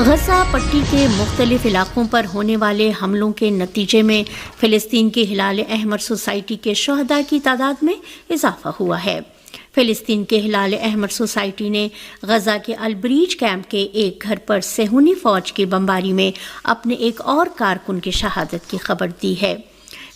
غزہ پٹی کے مختلف علاقوں پر ہونے والے حملوں کے نتیجے میں فلسطین کی ہلال احمر سوسائٹی کے شہداء کی تعداد میں اضافہ ہوا ہے۔ فلسطین کے ہلال احمر سوسائٹی نے غزہ کے البریج کیمپ کے ایک گھر پر صہیونی فوج کی بمباری میں اپنے ایک اور کارکن کی شہادت کی خبر دی ہے۔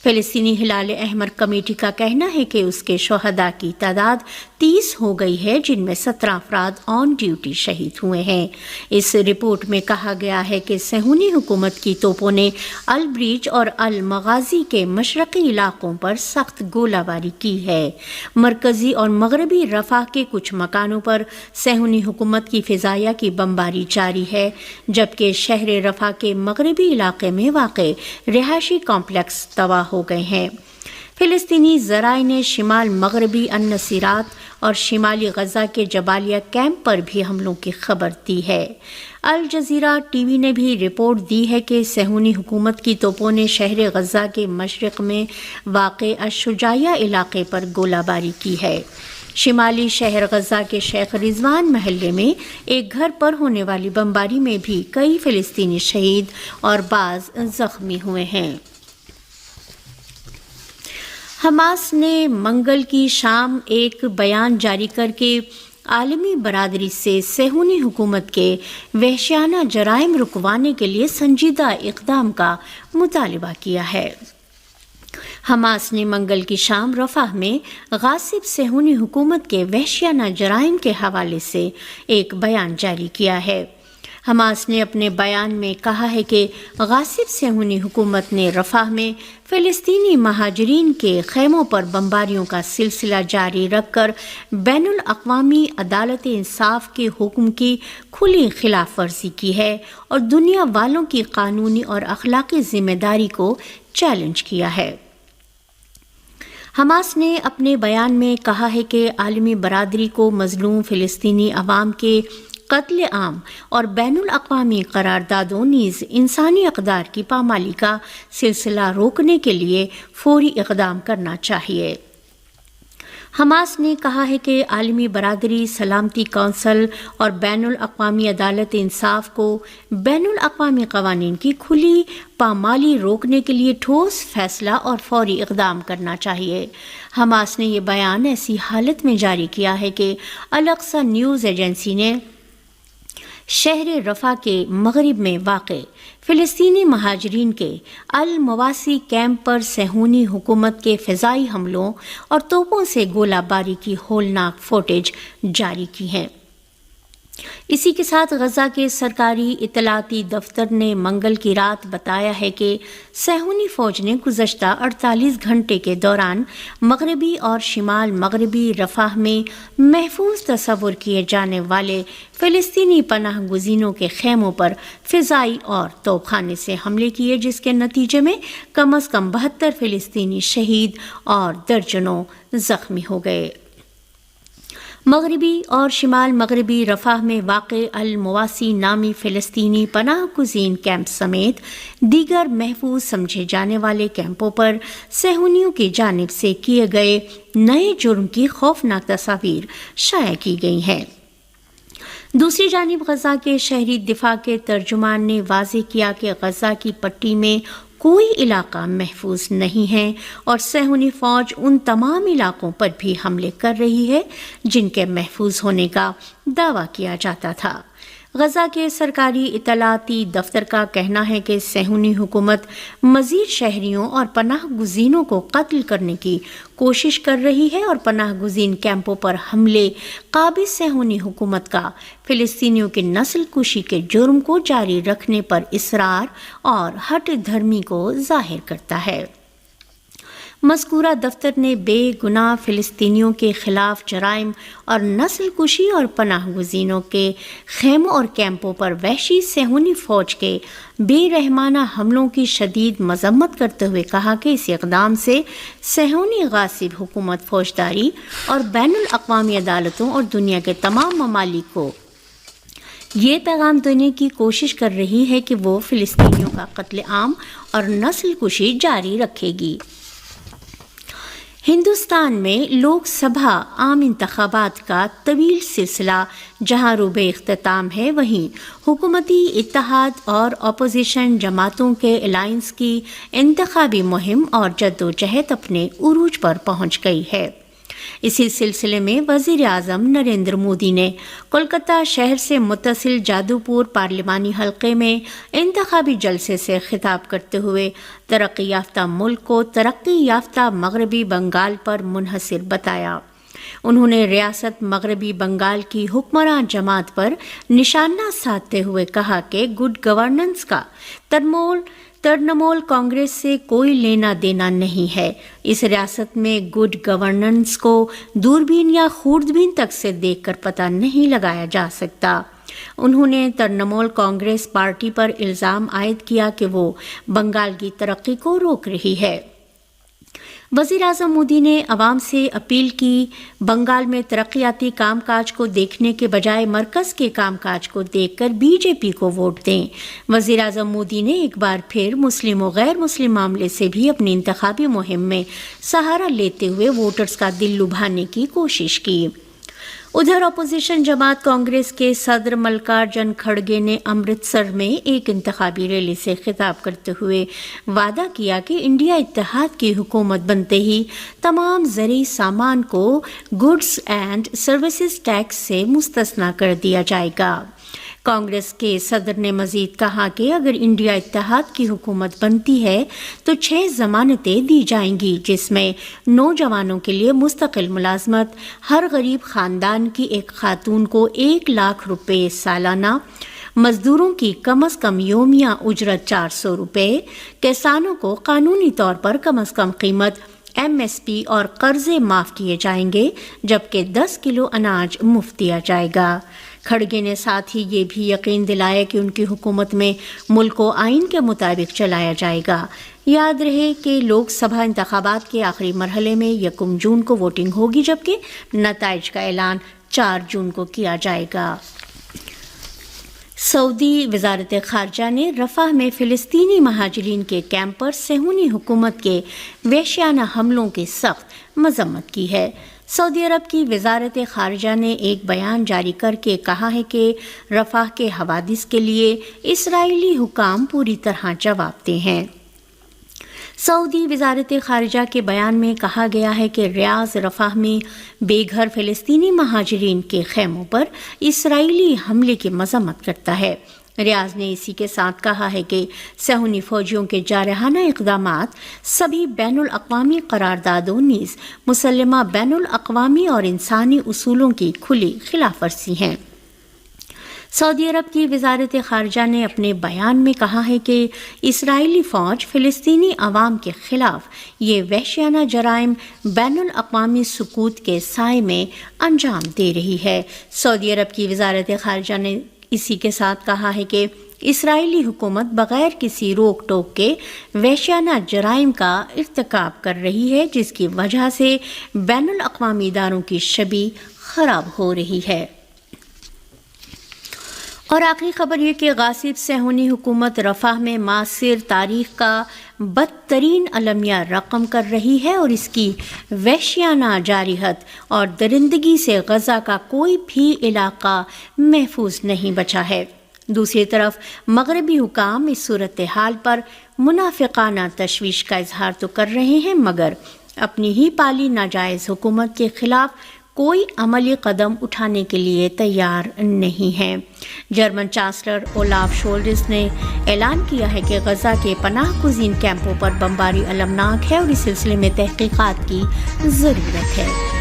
فلسطینی ہلال احمر کمیٹی کا کہنا ہے کہ اس کے شہداء کی تعداد 30 ہو گئی ہے، جن میں 17 افراد آن ڈیوٹی شہید ہوئے ہیں۔ اس رپورٹ میں کہا گیا ہے کہ صہیونی حکومت کی توپوں نے البریج اور المغازی کے مشرقی علاقوں پر سخت گولہ باری کی ہے۔ مرکزی اور مغربی رفح کے کچھ مکانوں پر صہیونی حکومت کی فضائیہ کی بمباری جاری ہے، جبکہ شہر رفح کے مغربی علاقے میں واقع رہائشی کمپلیکس تباہ ہو گئے ہیں۔ فلسطینی ذرائع نے شمال مغربی النصیرات اور شمالی غزہ کے جبالیہ کیمپ پر بھی حملوں کی خبر دی ہے۔ الجزیرہ ٹی وی نے بھی رپورٹ دی ہے کہ صہیونی حکومت کی توپوں نے شہر غزہ کے مشرق میں واقع الشجاعیہ علاقے پر گولہ باری کی ہے۔ شمالی شہر غزہ کے شیخ رضوان محلے میں ایک گھر پر ہونے والی بمباری میں بھی کئی فلسطینی شہید اور بعض زخمی ہوئے ہیں۔ حماس نے منگل کی شام ایک بیان جاری کر کے عالمی برادری سے صہیونی حکومت کے وحشیانہ جرائم رکوانے کے لیے سنجیدہ اقدام کا مطالبہ کیا ہے۔ حماس نے منگل کی شام رفح میں غاصب صہیونی حکومت کے وحشیانہ جرائم کے حوالے سے ایک بیان جاری کیا ہے۔ حماس نے اپنے بیان میں کہا ہے کہ غاصب صہیونی حکومت نے رفح میں فلسطینی مہاجرین کے خیموں پر بمباریوں کا سلسلہ جاری رکھ کر بین الاقوامی عدالت انصاف کے حکم کی کھلی خلاف ورزی کی ہے اور دنیا والوں کی قانونی اور اخلاقی ذمہ داری کو چیلنج کیا ہے۔ حماس نے اپنے بیان میں کہا ہے کہ عالمی برادری کو مظلوم فلسطینی عوام کے قتل عام اور بین الاقوامی قراردادوں نیز انسانی اقدار کی پامالی کا سلسلہ روکنے کے لیے فوری اقدام کرنا چاہیے۔ حماس نے کہا ہے کہ عالمی برادری سلامتی کونسل اور بین الاقوامی عدالت انصاف کو بین الاقوامی قوانین کی کھلی پامالی روکنے کے لیے ٹھوس فیصلہ اور فوری اقدام کرنا چاہیے۔ حماس نے یہ بیان ایسی حالت میں جاری کیا ہے کہ الاقصی نیوز ایجنسی نے شہر رفح کے مغرب میں واقع فلسطینی مہاجرین کے المواسی کیمپ پر صہیونی حکومت کے فضائی حملوں اور توپوں سے گولہ باری کی ہولناک فوٹیج جاری کی ہے۔ اسی کے ساتھ غزہ کے سرکاری اطلاعاتی دفتر نے منگل کی رات بتایا ہے کہ صہیونی فوج نے گزشتہ 48 گھنٹے کے دوران مغربی اور شمال مغربی رفح میں محفوظ تصور کیے جانے والے فلسطینی پناہ گزینوں کے خیموں پر فضائی اور توپ خانے سے حملے کیے، جس کے نتیجے میں کم از کم 72 فلسطینی شہید اور درجنوں زخمی ہو گئے۔ مغربی اور شمال مغربی رفح میں واقع المواسی نامی فلسطینی پناہ گزین کیمپ سمیت دیگر محفوظ سمجھے جانے والے کیمپوں پر صہیونیوں کی جانب سے کیے گئے نئے جرم کی خوفناک تصاویر شائع کی گئی ہیں۔ دوسری جانب غزہ کے شہری دفاع کے ترجمان نے واضح کیا کہ غزہ کی پٹی میں کوئی علاقہ محفوظ نہیں ہے اور صہیونی فوج ان تمام علاقوں پر بھی حملے کر رہی ہے جن کے محفوظ ہونے کا دعویٰ کیا جاتا تھا۔ غزہ کے سرکاری اطلاعاتی دفتر کا کہنا ہے کہ صہیونی حکومت مزید شہریوں اور پناہ گزینوں کو قتل کرنے کی کوشش کر رہی ہے اور پناہ گزین کیمپوں پر حملے قابض صہیونی حکومت کا فلسطینیوں کی نسل کشی کے جرم کو جاری رکھنے پر اصرار اور ہٹ دھرمی کو ظاہر کرتا ہے۔ مذکورہ دفتر نے بے گناہ فلسطینیوں کے خلاف جرائم اور نسل کشی اور پناہ گزینوں کے خیموں اور کیمپوں پر وحشی صہیونی فوج کے بے رحمانہ حملوں کی شدید مذمت کرتے ہوئے کہا کہ اس اقدام سے صہیونی غاصب حکومت فوجداری اور بین الاقوامی عدالتوں اور دنیا کے تمام ممالک کو یہ پیغام دینے کی کوشش کر رہی ہے کہ وہ فلسطینیوں کا قتل عام اور نسل کشی جاری رکھے گی۔ ہندوستان میں لوک سبھا عام انتخابات کا طویل سلسلہ جہاں روبے اختتام ہے، وہیں حکومتی اتحاد اور اپوزیشن جماعتوں کے الائنس کی انتخابی مہم اور جدوجہد اپنے عروج پر پہنچ گئی ہے۔ اسی سلسلے میں وزیر اعظم نریندر مودی نے کولکتہ شہر سے متصل جادو پور پارلیمانی حلقے میں انتخابی جلسے سے خطاب کرتے ہوئے ترقی یافتہ ملک کو ترقی یافتہ مغربی بنگال پر منحصر بتایا۔ انہوں نے ریاست مغربی بنگال کی حکمراں جماعت پر نشانہ سادھتے ہوئے کہا کہ گڈ گورننس کا ترنمول کانگریس سے کوئی لینا دینا نہیں ہے۔ اس ریاست میں گڈ گورننس کو دوربین یا خوردبین تک سے دیکھ کر پتہ نہیں لگایا جا سکتا۔ انہوں نے ترنمول کانگریس پارٹی پر الزام عائد کیا کہ وہ بنگال کی ترقی کو روک رہی ہے۔ وزیر اعظم مودی نے عوام سے اپیل کی بنگال میں ترقیاتی کام کاج کو دیکھنے کے بجائے مرکز کے کام کاج کو دیکھ کر بی جے پی کو ووٹ دیں۔ وزیر اعظم مودی نے ایک بار پھر مسلم و غیر مسلم معاملے سے بھی اپنی انتخابی مہم میں سہارا لیتے ہوئے ووٹرز کا دل لبھانے کی کوشش کی۔ ادھر اپوزیشن جماعت کانگریس کے صدر ملکارجن کھڑگے نے امرتسر میں ایک انتخابی ریلی سے خطاب کرتے ہوئے وعدہ کیا کہ انڈیا اتحاد کی حکومت بنتے ہی تمام زرعی سامان کو گڈز اینڈ سروسز ٹیکس سے مستثنیٰ کر دیا جائے گا۔ کانگریس کے صدر نے مزید کہا کہ اگر انڈیا اتحاد کی حکومت بنتی ہے تو 6 ضمانتیں دی جائیں گی، جس میں نوجوانوں کے لیے مستقل ملازمت، ہر غریب خاندان کی ایک خاتون کو 1 لاکھ روپے سالانہ، مزدوروں کی کم از کم یومیہ اجرت 400 روپے، کسانوں کو قانونی طور پر کم از کم قیمت MSP اور قرضے معاف کیے جائیں گے، جبکہ 10 کلو اناج مفت دیا جائے گا۔ کھڑگے نے ساتھ ہی یہ بھی یقین دلایا کہ ان کی حکومت میں ملک کو آئین کے مطابق چلایا جائے گا۔ یاد رہے کہ لوک سبھا انتخابات کے آخری مرحلے میں 1 جون کو ووٹنگ ہوگی، جبکہ نتائج کا اعلان 4 جون کو کیا جائے گا۔ سعودی وزارت خارجہ نے رفح میں فلسطینی مہاجرین کے کیمپ پر صہیونی حکومت کے وحشیانہ حملوں کی سخت مذمت کی ہے۔ سعودی عرب کی وزارت خارجہ نے ایک بیان جاری کر کے کہا ہے کہ رفح کے حوادث کے لیے اسرائیلی حکام پوری طرح جواب دہ ہیں۔ سعودی وزارت خارجہ کے بیان میں کہا گیا ہے کہ ریاض رفح میں بے گھر فلسطینی مہاجرین کے خیموں پر اسرائیلی حملے کی مذمت کرتا ہے۔ ریاض نے اسی کے ساتھ کہا ہے کہ صہیونی فوجیوں کے جارحانہ اقدامات سبھی بین الاقوامی قراردادوں نیز مسلمہ بین الاقوامی اور انسانی اصولوں کی کھلی خلاف ورزی ہیں۔ سعودی عرب کی وزارت خارجہ نے اپنے بیان میں کہا ہے کہ اسرائیلی فوج فلسطینی عوام کے خلاف یہ وحشیانہ جرائم بین الاقوامی سکوت کے سائے میں انجام دے رہی ہے۔ سعودی عرب کی وزارت خارجہ نے اسی کے ساتھ کہا ہے کہ اسرائیلی حکومت بغیر کسی روک ٹوک کے وحشیانہ جرائم کا ارتکاب کر رہی ہے، جس کی وجہ سے بین الاقوامی اداروں کی شبیہ خراب ہو رہی ہے۔ اور آخری خبر یہ کہ غاصب صہیونی حکومت رفح میں معاصر تاریخ کا بدترین المیہ رقم کر رہی ہے اور اس کی وحشیانہ جارحیت اور درندگی سے غزہ کا کوئی بھی علاقہ محفوظ نہیں بچا ہے۔ دوسری طرف مغربی حکام اس صورتحال پر منافقانہ تشویش کا اظہار تو کر رہے ہیں، مگر اپنی ہی پالی ناجائز حکومت کے خلاف کوئی عملی قدم اٹھانے کے لیے تیار نہیں ہیں۔ جرمن چانسلر اولاف شولز نے اعلان کیا ہے کہ غزہ کے پناہ گزین کیمپوں پر بمباری المناک ہے اور اس سلسلے میں تحقیقات کی ضرورت ہے۔